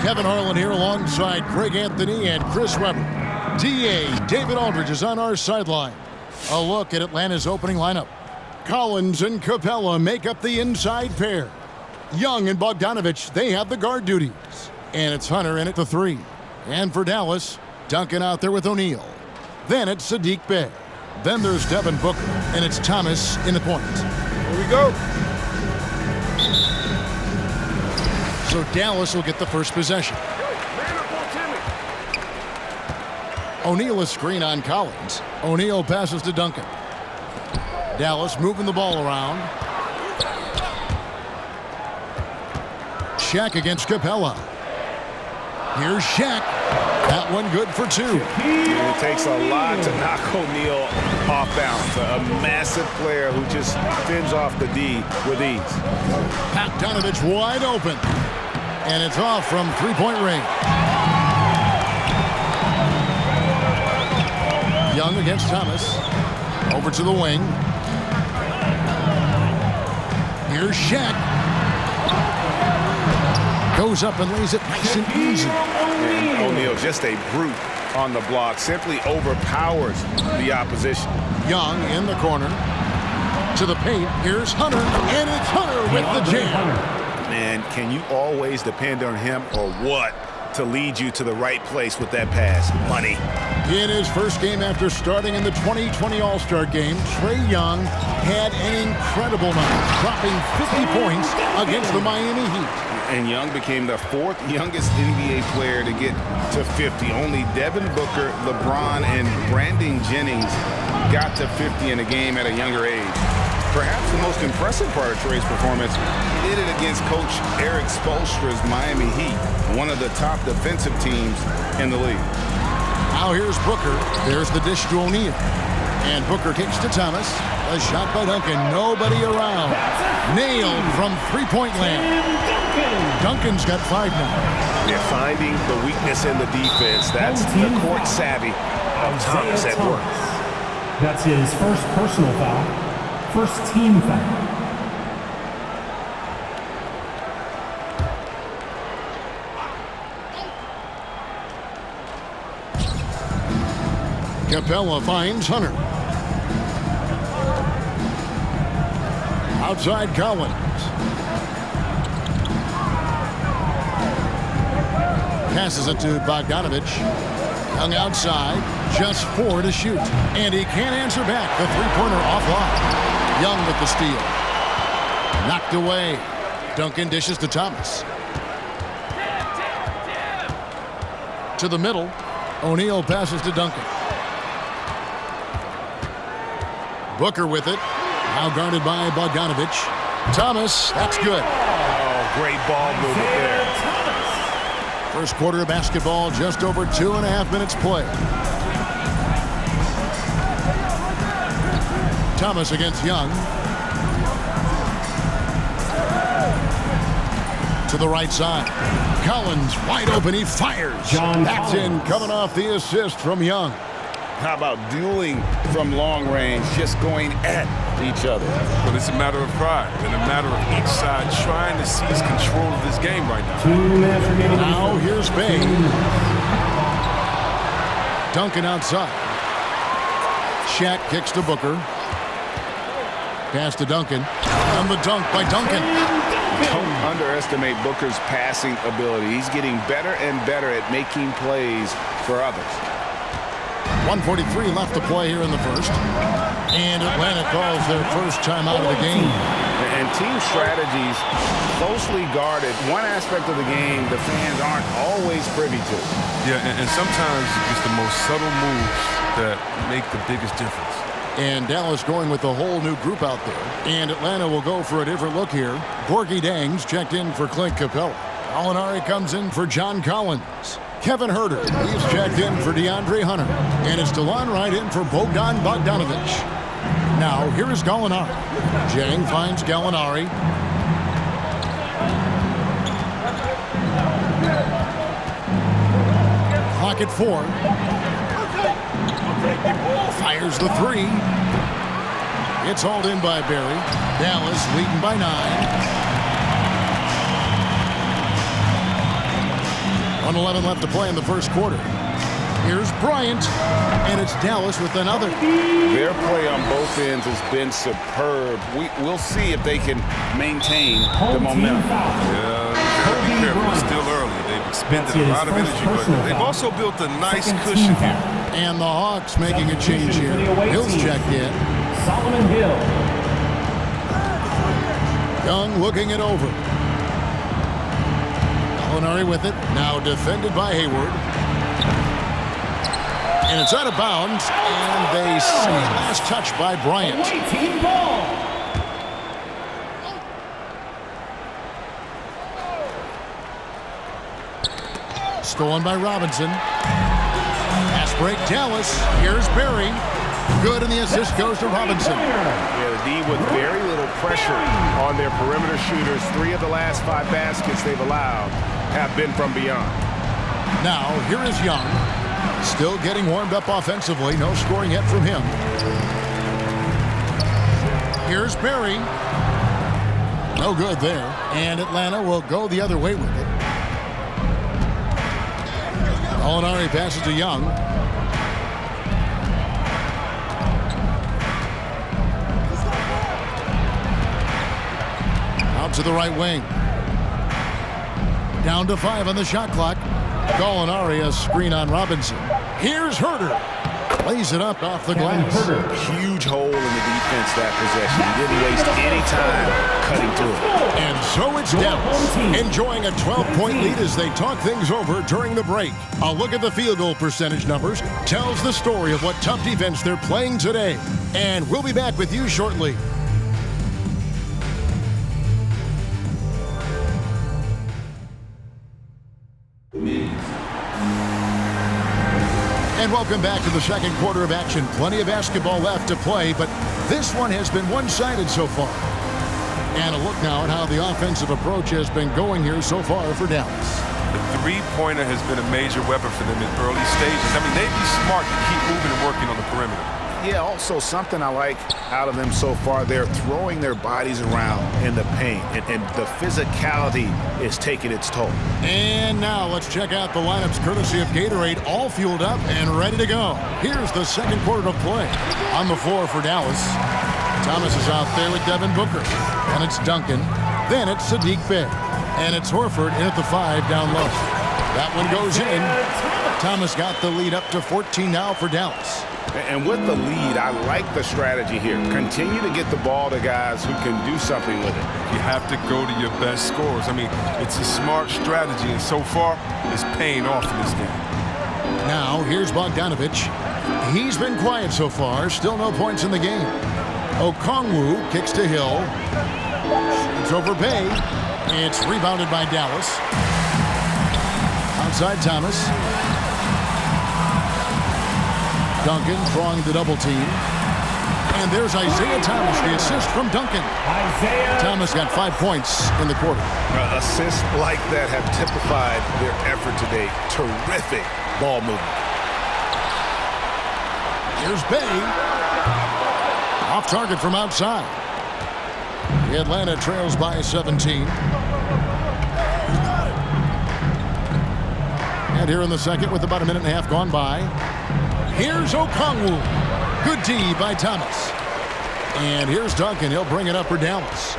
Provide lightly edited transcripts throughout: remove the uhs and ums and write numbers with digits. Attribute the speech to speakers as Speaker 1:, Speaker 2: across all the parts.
Speaker 1: Kevin Harlan here alongside Greg Anthony and Chris Webber. DA David Aldridge is on our sideline. A look at Atlanta's opening lineup. Collins and Capella make up the inside pair. Young and Bogdanovich, they have the guard duties. And it's Hunter in at the 3. And for Dallas, Duncan out there with O'Neal. Then it's Sadiq Bey. Then there's Devin Booker, and it's Thomas in the point.
Speaker 2: Here we go.
Speaker 1: So Dallas will get the first possession. O'Neal a screen on Collins. O'Neal passes to Duncan. Dallas moving the ball around. Shaq against Capella. Here's Shaq. That one good for 2.
Speaker 2: It takes a lot to knock O'Neal off balance. A massive player who just fins off the D with ease.
Speaker 1: Bogdanovich wide open. And it's off from three-point range. Young against Thomas. Over to the wing. Here's Shaq. Goes up and lays it nice and easy.
Speaker 2: And O'Neal, just a brute on the block, simply overpowers the opposition.
Speaker 1: Young in the corner. To the paint. Here's Hunter. And it's Hunter with the jam.
Speaker 2: Man, can you always depend on him or what to lead you to the right place with that pass? Money.
Speaker 1: In his first game after starting in the 2020 All-Star Game, Trae Young had an incredible night, dropping 50 points against the Miami Heat.
Speaker 2: And Young became the 4th youngest NBA player to get to 50. Only Devin Booker, LeBron, and Brandon Jennings got to 50 in a game at a younger age. Perhaps the most impressive part of Trae's performance, he did it against Coach Eric Spoelstra's Miami Heat, one of the top defensive teams in the league.
Speaker 1: Now here's Booker. There's the dish to O'Neal. And Booker kicks to Thomas. A shot by Duncan. Nobody around. Nailed from three-point land. Duncan's got 5 now.
Speaker 2: They're finding the weakness in the defense. That's the court savvy of Thomas at work.
Speaker 3: That's his first personal foul. First team foul.
Speaker 1: Capella finds Hunter. Outside Collins. Passes it to Bogdanovich. Young outside. Just 4 to shoot. And he can't answer back. The three-pointer offline. Young with the steal. Knocked away. Duncan dishes to Thomas. To the middle. O'Neal passes to Duncan. Booker with it. Now guarded by Bogdanovich. Thomas, that's good.
Speaker 2: Oh, great ball movement there.
Speaker 1: First quarter of basketball, just over 2.5 minutes play. Thomas against Young. To the right side. Collins wide open. He fires. That's in, coming off the assist from Young.
Speaker 2: How about dueling from long range, just going at each other?
Speaker 4: Well, it's a matter of pride and a matter of each side trying to seize control of this game right now.
Speaker 1: Now here's Bey. Duncan outside. Shaq kicks to Booker. Pass to Duncan. And the dunk by Duncan.
Speaker 2: Don't underestimate Booker's passing ability. He's getting better and better at making plays for others.
Speaker 1: 1:43 left to play here in the first. And Atlanta calls their first time out of the game.
Speaker 2: And team strategies closely guarded. One aspect of the game the fans aren't always privy to.
Speaker 4: Yeah, and sometimes it's the most subtle moves that make the biggest difference.
Speaker 1: And Dallas going with a whole new group out there. And Atlanta will go for a different look here. Gorgie Dangs checked in for Clint Capella. Alinari comes in for John Collins. Kevin Huerter, he's checked in for DeAndre Hunter. And it's DeLon Wright in for Bogdan Bogdanovich. Now, here is Gallinari. Jang finds Gallinari. Clock at 4. Fires the 3. It's hauled in by Barry. Dallas leading by 9. 1:11 left to play in the first quarter. Here's Bryant, and it's Dallas with another.
Speaker 2: Their play on both ends has been superb. We'll see if they can maintain the momentum.
Speaker 4: Yeah, you gotta be careful. It's still early. They've expended a lot of energy, but they've also built a nice cushion here.
Speaker 1: And the Hawks making a change here. Hill's checked in.
Speaker 3: Solomon Hill.
Speaker 1: Young looking it over. Gallinari with it. Now defended by Hayward. And it's out of bounds, and they see last touch by Bryant.
Speaker 3: Team ball.
Speaker 1: Stolen by Robinson. Pass break, Dallas. Here's Barry. Good, and the assist goes to Robinson.
Speaker 2: Yeah, the D with very little pressure on their perimeter shooters. 3 of the last 5 baskets they've allowed have been from beyond.
Speaker 1: Now, here is Young. Still getting warmed up offensively. No scoring yet from him. Here's Barry. No good there. And Atlanta will go the other way with it. Gallinari passes to Young. Out to the right wing. Down to 5 on the shot clock. Gallinari, a screen on Robinson. Here's Herter. Lays it up off the glass.
Speaker 2: Huge hole in the defense that possession. He didn't waste any time cutting through it.
Speaker 1: And so it's Dallas, enjoying a 12-point lead as they talk things over during the break. A look at the field goal percentage numbers tells the story of what tough defense they're playing today. And we'll be back with you shortly. And welcome back to the second quarter of action. Plenty of basketball left to play, but this one has been one-sided so far. And a look now at how the offensive approach has been going here so far for Dallas.
Speaker 4: The three-pointer has been a major weapon for them in early stages. I mean, they'd be smart to keep moving and working on the perimeter.
Speaker 2: Yeah, also something I like out of them so far, they're throwing their bodies around in the paint, and the physicality is taking its toll.
Speaker 1: And now let's check out the lineups courtesy of Gatorade, all fueled up and ready to go. Here's the second quarter of play. On the floor for Dallas, Thomas is out there with Devin Booker. And it's Duncan. Then it's Sadiq Bey. And it's Horford in at the 5 down low. That one goes in. Thomas got the lead up to 14 now for Dallas.
Speaker 2: And with the lead, I like the strategy here. Continue to get the ball to guys who can do something with it.
Speaker 4: You have to go to your best scorers. I mean, it's a smart strategy, and so far, it's paying off in this game.
Speaker 1: Now, here's Bogdanovich. He's been quiet so far. Still no points in the game. Okongwu kicks to Hill. It's over Bey. It's rebounded by Dallas. Outside Thomas. Duncan drawing the double team. And there's Isaiah Thomas, the assist from Duncan. Thomas got 5 points in the quarter.
Speaker 2: Assists like that have typified their effort today. Terrific ball movement.
Speaker 1: Here's Bey. Off target from outside. Atlanta trails by 17. And here in the second with about a minute and a half gone by. Here's Okongwu. Good D by Thomas. And here's Duncan. He'll bring it up for Dallas.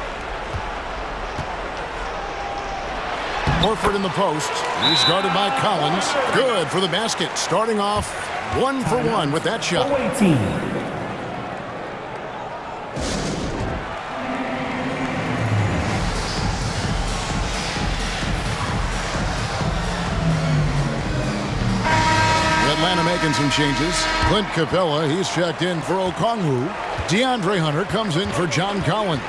Speaker 1: Horford in the post. He's guarded by Collins. Good for the basket. Starting off 1 for 1 with that shot. Atlanta making some changes. Clint Capella, he's checked in for Okongwu. DeAndre Hunter comes in for John Collins.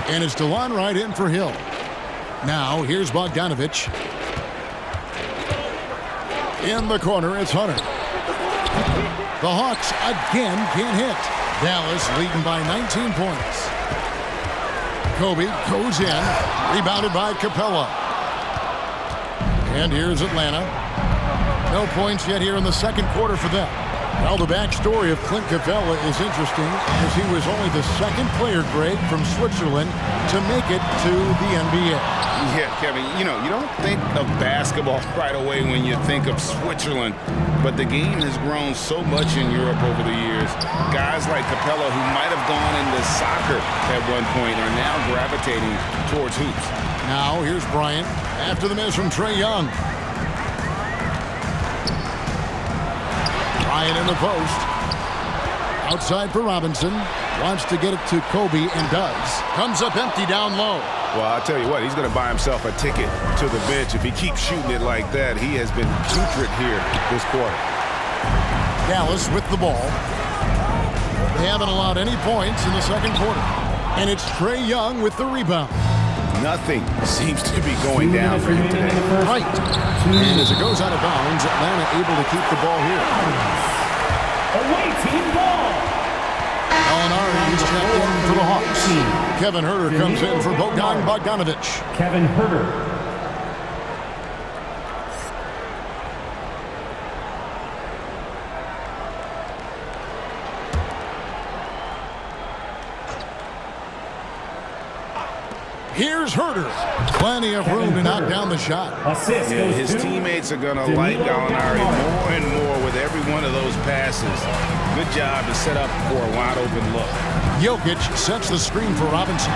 Speaker 1: And it's DeLon Wright in for Hill. Now, here's Bogdanovich. In the corner, it's Hunter. The Hawks again can't hit. Dallas leading by 19 points. Kobe goes in. Rebounded by Capella. And here's Atlanta. No points yet here in the second quarter for them. Well, the backstory of Clint Capella is interesting, as he was only the second player, Greg, from Switzerland to make it to the NBA.
Speaker 2: Yeah, Kevin, you don't think of basketball right away when you think of Switzerland, but the game has grown so much in Europe over the years. Guys like Capella, who might have gone into soccer at one point, are now gravitating towards hoops.
Speaker 1: Now, here's Bryant after the miss from Trae Young. Bryant in the post. Outside for Robinson. Wants to get it to Kobe and does. Comes up empty down low.
Speaker 2: Well, I'll tell you what, he's going to buy himself a ticket to the bench. If he keeps shooting it like that, he has been putrid here this quarter.
Speaker 1: Dallas with the ball. They haven't allowed any points in the second quarter. And it's Trae Young with the rebound.
Speaker 2: Nothing seems to be going down for him today.
Speaker 1: Right. And as it goes out of bounds, Atlanta able to keep the ball here.
Speaker 3: Away team ball.
Speaker 1: Gallinari is checked in for the Hawks. Kevin Huerter comes in for Bogdan Bogdanovic.
Speaker 3: Kevin Huerter.
Speaker 1: Here's Huerter. Plenty of room to knock down the shot.
Speaker 3: Assist.
Speaker 2: Yeah, his teammates are going to like Gallinari more and more with every one of those passes. Good job to set up for a wide-open look.
Speaker 1: Jokic sets the screen for Robinson.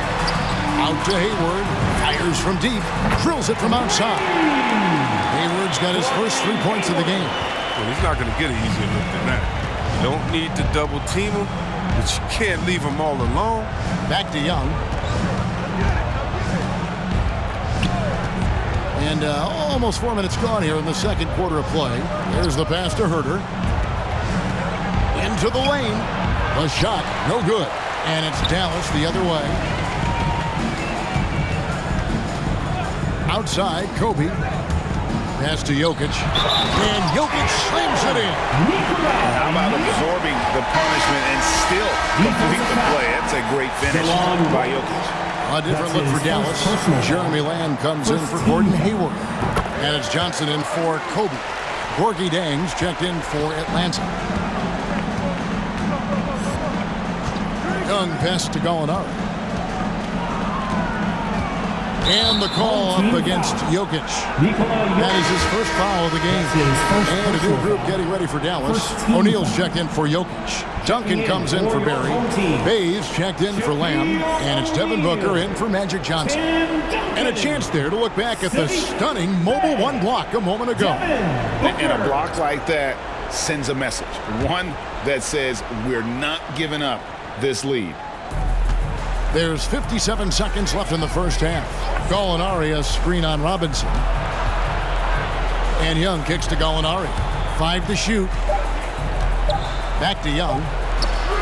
Speaker 1: Out to Hayward. Fires from deep. Drills it from outside. Hayward's got his first 3 points of the game.
Speaker 4: Well, he's not going to get an easier look than that. You don't need to double team him, but you can't leave him all alone.
Speaker 1: Back to Young. And almost 4 minutes gone here in the second quarter of play. There's the pass to Huerter. Into the lane. The shot, no good. And it's Dallas the other way. Outside, Kobe. Pass to Jokic. And Jokic slams it in.
Speaker 2: How about absorbing the punishment and still complete the play? That's a great finish by Jokic.
Speaker 1: A different look for Dallas. Jeremy Lamb comes in for Gordon Hayward. And it's Johnson in for Kobe. Gorgie Dangs checked in for Atlanta. Young pass to Gallinari. And the call up against Jokic. That is his first foul of the game. And a new group getting ready for Dallas. O'Neal's checked in for Jokic. Duncan comes in for Barry. Bays checked in for Lamb. And it's Devin Booker in for Magic Johnson. And a chance there to look back at the stunning mobile one block a moment ago.
Speaker 2: And a block like that sends a message. One that says we're not giving up this lead.
Speaker 1: There's 57 seconds left in the first half. Gallinari a screen on Robinson. And Young kicks to Gallinari. 5 to shoot. Back to Young.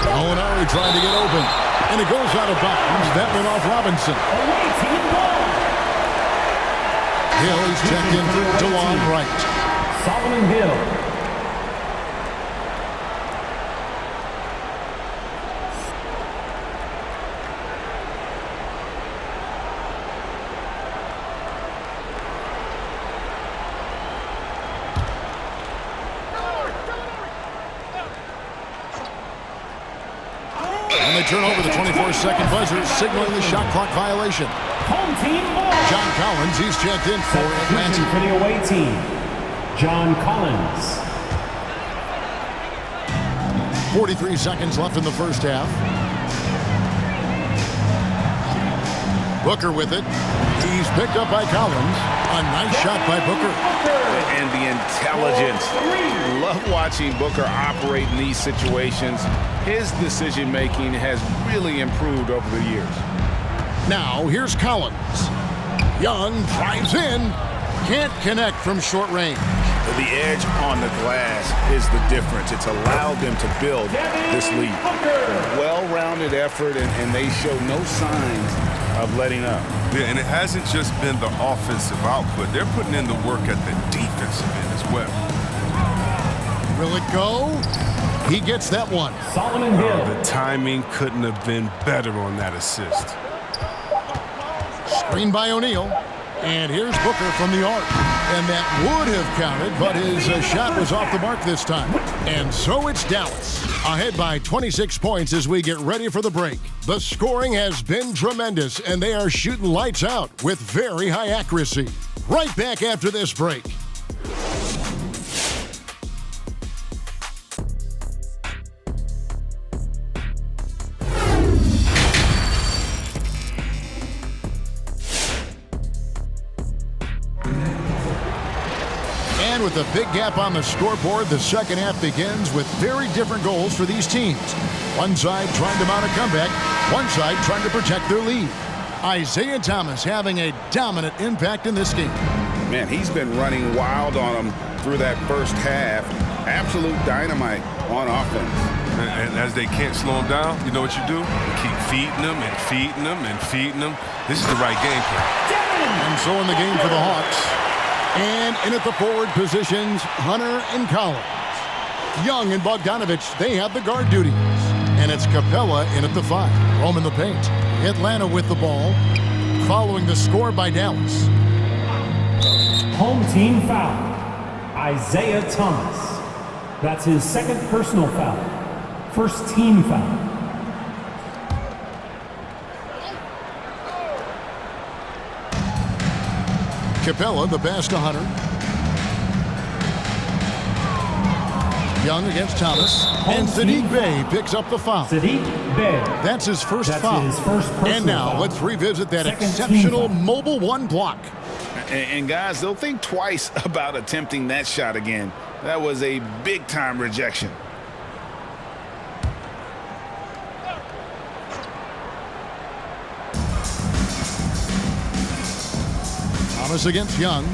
Speaker 1: Gallinari trying to get open. And it goes out of bounds. That went off Robinson. Hill is checked in for DeLon Wright.
Speaker 3: Solomon Hill.
Speaker 1: And they turn over the 24-second buzzer, signaling the shot clock violation.
Speaker 3: Home team ball.
Speaker 1: John Collins, he's checked in for Atlanta.
Speaker 3: For the away team, John Collins.
Speaker 1: 43 seconds left in the first half. Booker with it. He's picked up by Collins. A nice shot by Booker.
Speaker 2: And the intelligence. Love watching Booker operate in these situations. His decision-making has really improved over the years.
Speaker 1: Now, here's Collins. Young drives in. Can't connect from short range.
Speaker 2: The edge on the glass is the difference. It's allowed them to build this lead. A well-rounded effort, and they show no signs of letting up.
Speaker 4: Yeah, and it hasn't just been the offensive output. They're putting in the work at the defensive end as well.
Speaker 1: Will it go? He gets that one.
Speaker 3: Solomon Hill.
Speaker 4: The timing couldn't have been better on that assist.
Speaker 1: Screen by O'Neal. And here's Booker from the arc. And that would have counted, but his shot was off the mark this time. And so it's Dallas, ahead by 26 points as we get ready for the break. The scoring has been tremendous, and they are shooting lights out with very high accuracy. Right back after this break. And with a big gap on the scoreboard, the second half begins with very different goals for these teams. One side trying to mount a comeback, one side trying to protect their lead. Isaiah Thomas having a dominant impact in this game.
Speaker 2: Man, he's been running wild on them through that first half. Absolute dynamite on offense.
Speaker 4: And as they can't slow him down, you know what you do? You keep feeding them and feeding them and feeding them. This is the right game plan.
Speaker 1: And so in the game for the Hawks. And in at the forward positions, Hunter and Collins. Young and Bogdanovich, they have the guard duties. And it's Capella in at the 5. Home in the paint. Atlanta with the ball, following the score by Dallas.
Speaker 3: Home team foul. Isaiah Thomas. That's his second personal foul. First team foul.
Speaker 1: Capella, the pass to Hunter. Young against Thomas. And Sadiq Bey picks up the foul.
Speaker 3: Sadiq Bey.
Speaker 1: That's his first
Speaker 3: That's
Speaker 1: foul.
Speaker 3: His first
Speaker 1: and now
Speaker 3: foul.
Speaker 1: let's revisit that
Speaker 3: Second
Speaker 1: exceptional mobile one block.
Speaker 2: And guys, they'll think twice about attempting that shot again. That was a big-time rejection.
Speaker 1: Thomas against Young.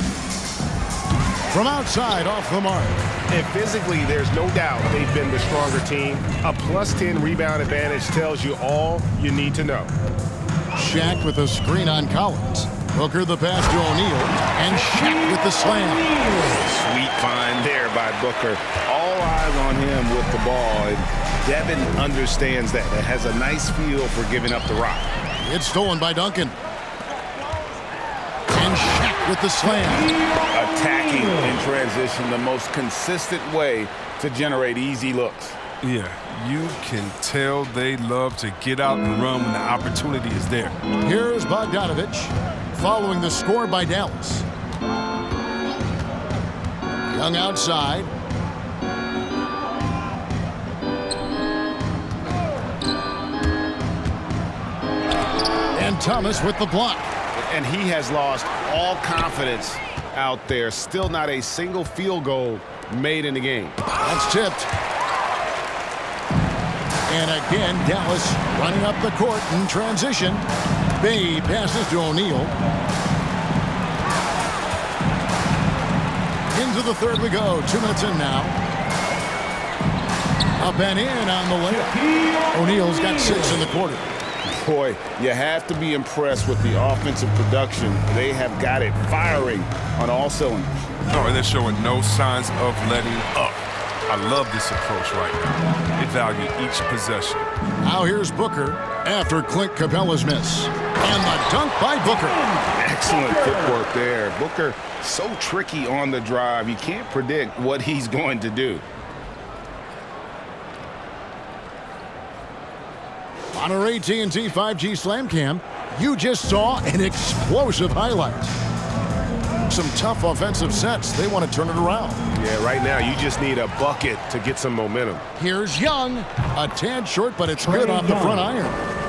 Speaker 1: From outside, off the mark.
Speaker 5: And physically, there's no doubt they've been the stronger team. A +10 rebound advantage tells you all you need to know.
Speaker 1: Shaq with a screen on Collins. Booker the pass to O'Neal. And Shaq with the slam.
Speaker 2: Sweet find there by Booker. All eyes on him with the ball. And Devin understands that. It has a nice feel for giving up the rock.
Speaker 1: It's stolen by Duncan. And Shaq with the slam.
Speaker 2: Attacking in transition, the most consistent way to generate easy looks.
Speaker 4: Yeah, you can tell they love to get out and run when the opportunity is there.
Speaker 1: Here's Bogdanovich, following the score by Dallas. Young outside. And Thomas with the block.
Speaker 5: And he has lost all confidence out there. Still not a single field goal made in the game.
Speaker 1: That's tipped. And again, Dallas running up the court in transition. Bey passes to O'Neal. Into the third we go. 2 minutes in now. Up and in on the layup. O'Neal's got 6 in the quarter.
Speaker 2: Boy, you have to be impressed with the offensive production. They have got it firing on all cylinders.
Speaker 4: Oh, and they're showing no signs of letting up. I love this approach right now. They value each possession.
Speaker 1: Now here's Booker after Clint Capella's miss. And the dunk by Booker.
Speaker 2: Excellent footwork there. Booker so tricky on the drive. You can't predict what he's going to do.
Speaker 1: On our AT&T 5G Slam Cam, you just saw an explosive highlight. Some tough offensive sets. They want to turn it around.
Speaker 5: Yeah, right now you just need a bucket to get some momentum.
Speaker 1: Here's Young. A tad short, but it's good off the front iron.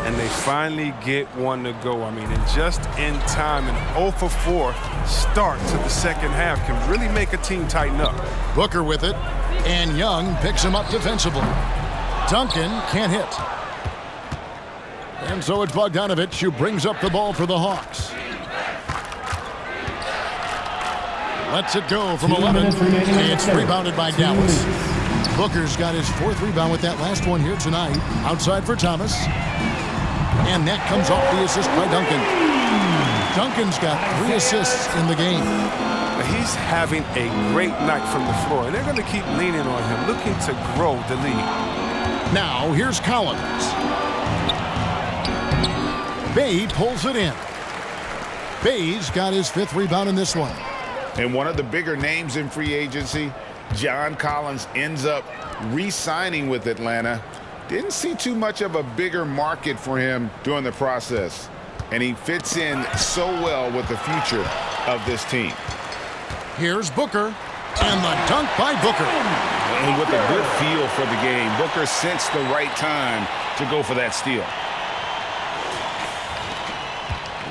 Speaker 4: And they finally get one to go. I mean, and just in time, an 0 for 4 start to the second half can really make a team tighten up.
Speaker 1: Booker with it, and Young picks him up defensively. Duncan can't hit. And so it's Bogdanovich who brings up the ball for the Hawks. Lets it go from 11. It's rebounded by Dallas. Booker's got his 4th rebound with that last one here tonight. Outside for Thomas. And that comes off the assist by Duncan. Duncan's got 3 assists in the game.
Speaker 4: He's having a great night from the floor, and they're going to keep leaning on him, looking to grow the lead.
Speaker 1: Now, here's Collins. Bey pulls it in. Bey's got his 5th rebound in this one.
Speaker 2: And one of the bigger names in free agency, John Collins, ends up re-signing with Atlanta. Didn't see too much of a bigger market for him during the process. And he fits in so well with the future of this team.
Speaker 1: Here's Booker, and the dunk by Booker.
Speaker 2: And with a good feel for the game, Booker sensed the right time to go for that steal.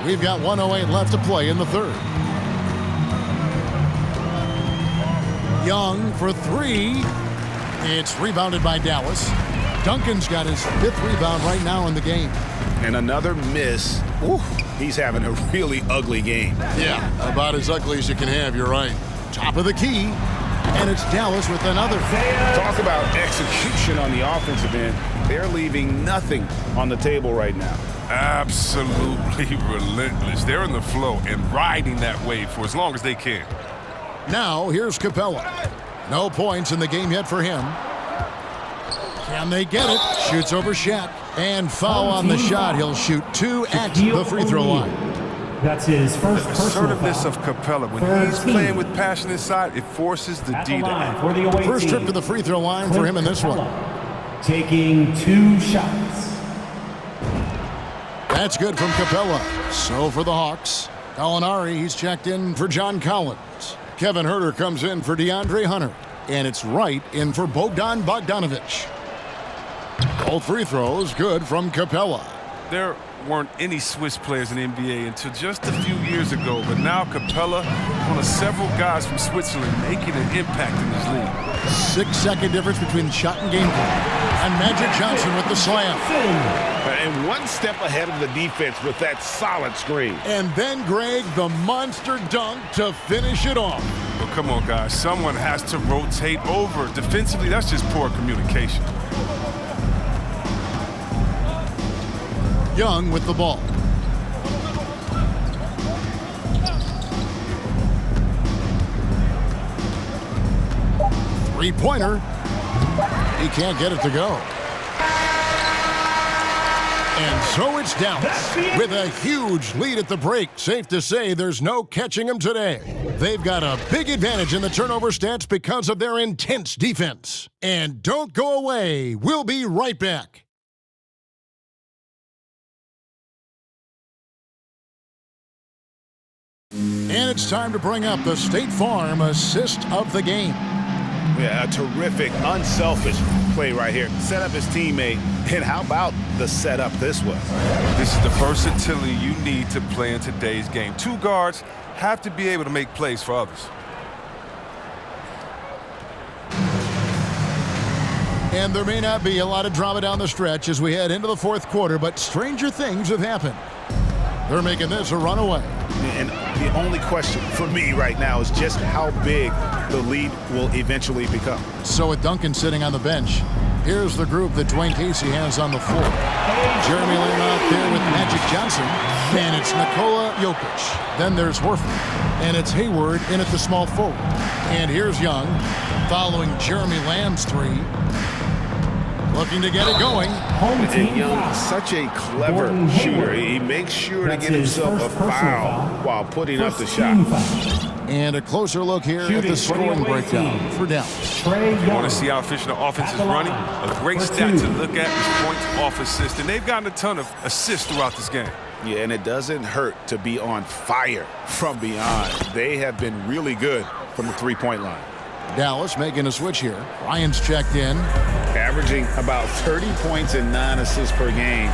Speaker 1: We've got 1:08 left to play in the third. Young for three. It's rebounded by Dallas. Duncan's got his 5th rebound right now in the game.
Speaker 2: And another miss. Ooh, he's having a really ugly game.
Speaker 1: Yeah, about as ugly as you can have, you're right. Top of the key, and it's Dallas with another.
Speaker 2: Talk about execution on the offensive end. They're leaving nothing on the table right now.
Speaker 4: Absolutely relentless. They're in the flow and riding that wave for as long as they can.
Speaker 1: Now, here's Capella. No points in the game yet for him. Can they get it? Shoots over Shaq. And foul on the shot. He'll shoot 2 at the free throw line.
Speaker 3: That's his first
Speaker 4: The
Speaker 3: personal
Speaker 4: assertiveness
Speaker 3: foul.
Speaker 4: of Capella. When he's playing with passion inside, it forces the D to act.
Speaker 3: For the away
Speaker 1: First
Speaker 3: team,
Speaker 1: trip to the free throw line for him in this one.
Speaker 3: Taking 2 shots.
Speaker 1: That's good from Capella. So for the Hawks, Gallinari, he's checked in for John Collins. Kevin Huerter comes in for DeAndre Hunter. And it's Wright in for Bogdan Bogdanovic. Both free throws good from Capella.
Speaker 4: There weren't any Swiss players in the NBA until just a few years ago, but now Capella, one of several guys from Switzerland, making an impact in this league.
Speaker 1: 6-second difference between shot and game clock. And Magic Johnson with the slam.
Speaker 2: And one step ahead of the defense with that solid screen.
Speaker 1: And then Greg, the monster dunk to finish it off.
Speaker 4: But come on, guys. Someone has to rotate over. Defensively, that's just poor communication.
Speaker 1: Young with the ball. Three-pointer. He can't get it to go. And so it's Dallas with a huge lead at the break. Safe to say there's no catching them today. They've got a big advantage in the turnover stats because of their intense defense. And don't go away. We'll be right back. And it's time to bring up the State Farm assist of the game.
Speaker 2: Yeah, a terrific, unselfish play right here. Set up his teammate. And how about the setup this was?
Speaker 4: This is the versatility you need to play in today's game. 2 guards have to be able to make plays for others.
Speaker 1: And there may not be a lot of drama down the stretch as we head into the 4th quarter, but stranger things have happened. They're making this a runaway.
Speaker 2: And the only question for me right now is just how big the lead will eventually become.
Speaker 1: So with Duncan sitting on the bench, here's the group that Dwayne Casey has on the floor. Jeremy Lamb out there with Magic Johnson, and it's Nikola Jokic. Then there's Horford, and it's Hayward in at the small forward. And here's Young, following Jeremy Lamb's 3. Looking to get it going.
Speaker 2: And Young, such a clever shooter. He makes sure to get himself a foul while putting up the shot.
Speaker 1: And a closer look here at the scoring breakdown for Dallas.
Speaker 4: You want to see how efficient the offense is running? A great stat to look at is points off assist. And they've gotten a ton of assists throughout this game.
Speaker 2: Yeah, and it doesn't hurt to be on fire from beyond. They have been really good from the three-point line.
Speaker 1: Dallas making a switch here. Ryan's checked in.
Speaker 2: Averaging about 30 points and 9 assists per game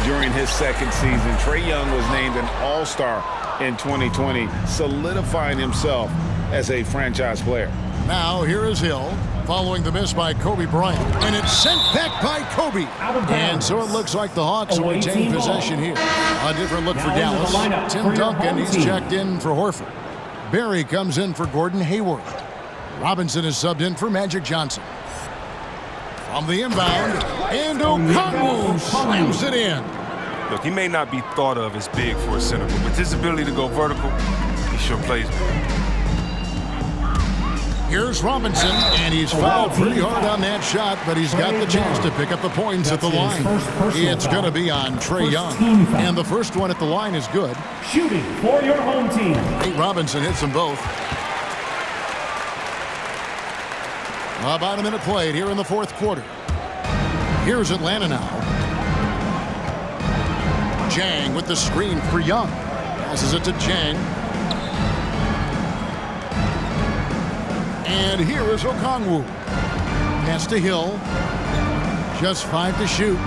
Speaker 2: during his second season. Trae Young was named an all-star in 2020, solidifying himself as a franchise player.
Speaker 1: Now here is Hill, following the miss by Kobe Bryant. And it's sent back by Kobe. And so it looks like the Hawks will retain possession here. A different look for Dallas. Tim Duncan, he's checked in for Horford. Barry comes in for Gordon Hayward. Robinson is subbed in for Magic Johnson. From the inbound, and Okongwu slams it in.
Speaker 4: Look, he may not be thought of as big for a center, but with his ability to go vertical, he sure plays big.
Speaker 1: Here's Robinson, and he's fouled pretty hard on that shot, but he's got the chance to pick up the points at the line. It's going to be on Trae Young, and the first one at the line is good.
Speaker 3: Shooting for your home team.
Speaker 1: Robinson hits them both. About a minute played here in the fourth quarter. Here's Atlanta now. Jang with the screen for Young. Passes it to Jang. And here is Okongwu. Pass to Hill. Just 5 to shoot.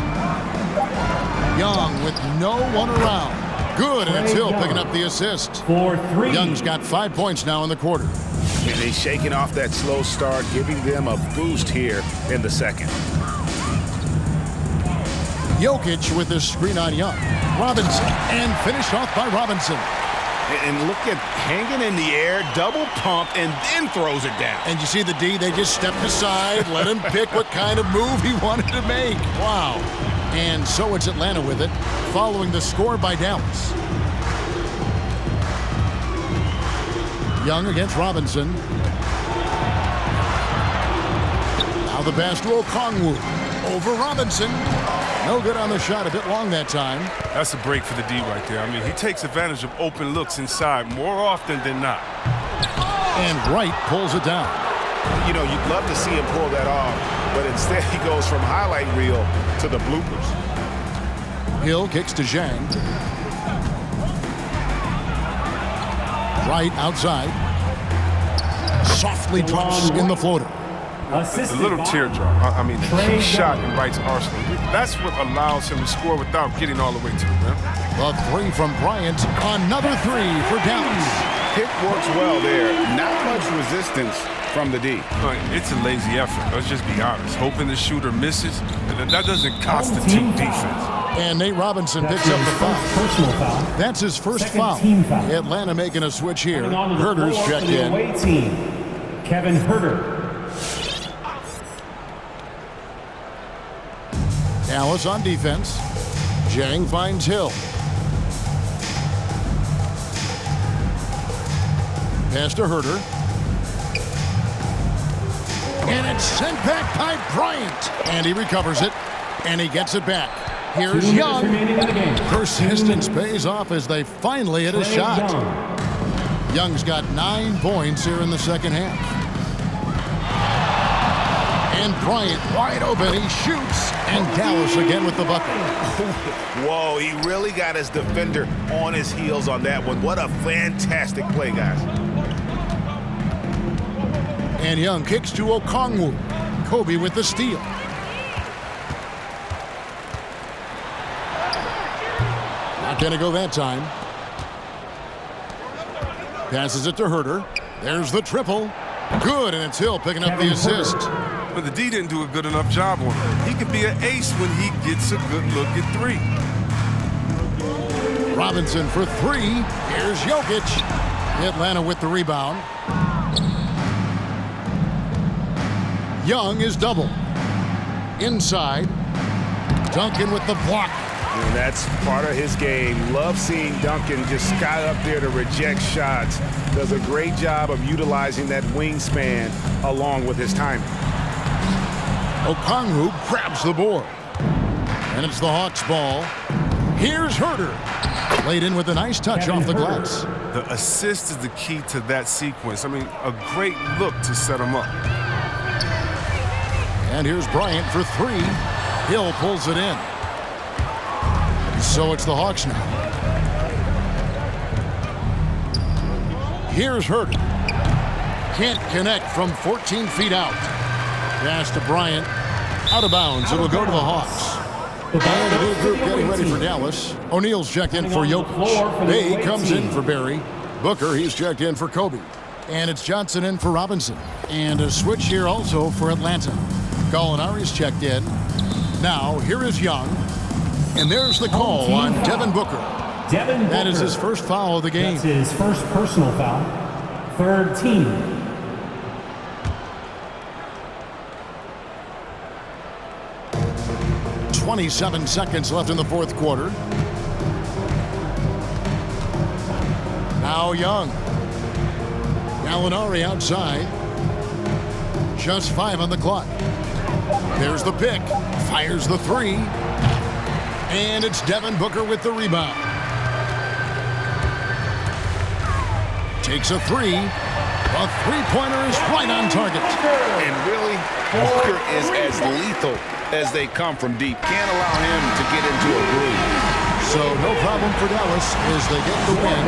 Speaker 1: Young with no one around. Good, and it's Hill picking up the assist.
Speaker 3: For 3.
Speaker 1: Young's got 5 points now in the quarter.
Speaker 2: And he's shaking off that slow start, giving them a boost here in the second.
Speaker 1: Jokic with the screen on Young. Robinson, and finished off by Robinson.
Speaker 2: And look at hanging in the air, double pump, and then throws it down.
Speaker 1: And you see the D, they just stepped aside, let him pick what kind of move he wanted to make. Wow. And so it's Atlanta with it, following the score by Dallas. Young against Robinson. Now the pass to Okongwu. Over Robinson. No good on the shot, a bit long that time.
Speaker 4: That's a break for the D right there. I mean, he takes advantage of open looks inside more often than not.
Speaker 1: And Wright pulls it down.
Speaker 5: You know, you'd love to see him pull that off, but instead he goes from highlight reel to the bloopers.
Speaker 1: Hill kicks to Zhang. Wright outside. Softly drops in the floater.
Speaker 4: A little teardrop. I mean, the shot in Wright's arsenal. That's what allows him to score without getting all the way to the rim.
Speaker 1: The three from Bryant. Another three for Dallas.
Speaker 2: Pick works well there. Not much resistance from the D.
Speaker 4: It's a lazy effort. Let's just be honest. Hoping the shooter misses, and that doesn't constitute defense.
Speaker 1: And Nate Robinson picks up the foul.
Speaker 3: Personal foul.
Speaker 1: That's his first foul.
Speaker 3: Team foul.
Speaker 1: Atlanta making a switch here. Herter's checked in.
Speaker 3: Away team. Kevin Herter.
Speaker 1: Dallas on defense. Zhang finds Hill. Pass to Herter. And it's sent back by Bryant. And he recovers it. And he gets it back. Here's Young. Persistence pays off as they finally hit a shot. Young's got 9 points here in the second half. And Bryant wide open. He shoots. And Dallas again with the bucket.
Speaker 2: Whoa, he really got his defender on his heels on that one. What a fantastic play, guys.
Speaker 1: And Young kicks to Okongwu. Kobe with the steal. Not going to go that time. Passes it to Herter. There's the triple. Good, and it's Hill picking up the assist.
Speaker 4: But the D didn't do a good enough job on him. He could be an ace when he gets a good look at 3.
Speaker 1: Robinson for 3. Here's Jokic. Atlanta with the rebound. Young is double. Inside. Duncan with the block.
Speaker 5: And that's part of his game. Love seeing Duncan just sky up there to reject shots. Does a great job of utilizing that wingspan along with his timing.
Speaker 1: Okongwu grabs the board. And it's the Hawks' ball. Here's Herter. Laid in with a nice touch off the glass.
Speaker 4: The assist is the key to that sequence. I mean, a great look to set him up.
Speaker 1: And here's Bryant for 3. Hill pulls it in. So it's the Hawks now. Here's Herter. Can't connect from 14 feet out. Pass to Bryant. Out of bounds. It'll go to the Hawks. And a new group getting ready for Dallas. O'Neal's checked in for Jokic. Bay comes in for Barry. Booker, he's checked in for Kobe. And it's Johnson in for Robinson. And a switch here also for Atlanta. Gallinari's checked in. Now, here is Young. And there's the call on Devin Booker. That is his first foul of the game.
Speaker 3: That's his first personal foul. Third team.
Speaker 1: .27 seconds left in the fourth quarter. Now Young. Gallinari outside. Just 5 on the clock. There's the pick. Fires the 3. And it's Devin Booker with the rebound. Takes a 3. A three-pointer is right on target.
Speaker 2: And really, Booker is as lethal as they come from deep. Can't allow him to get into a groove.
Speaker 1: So no problem for Dallas as they get the win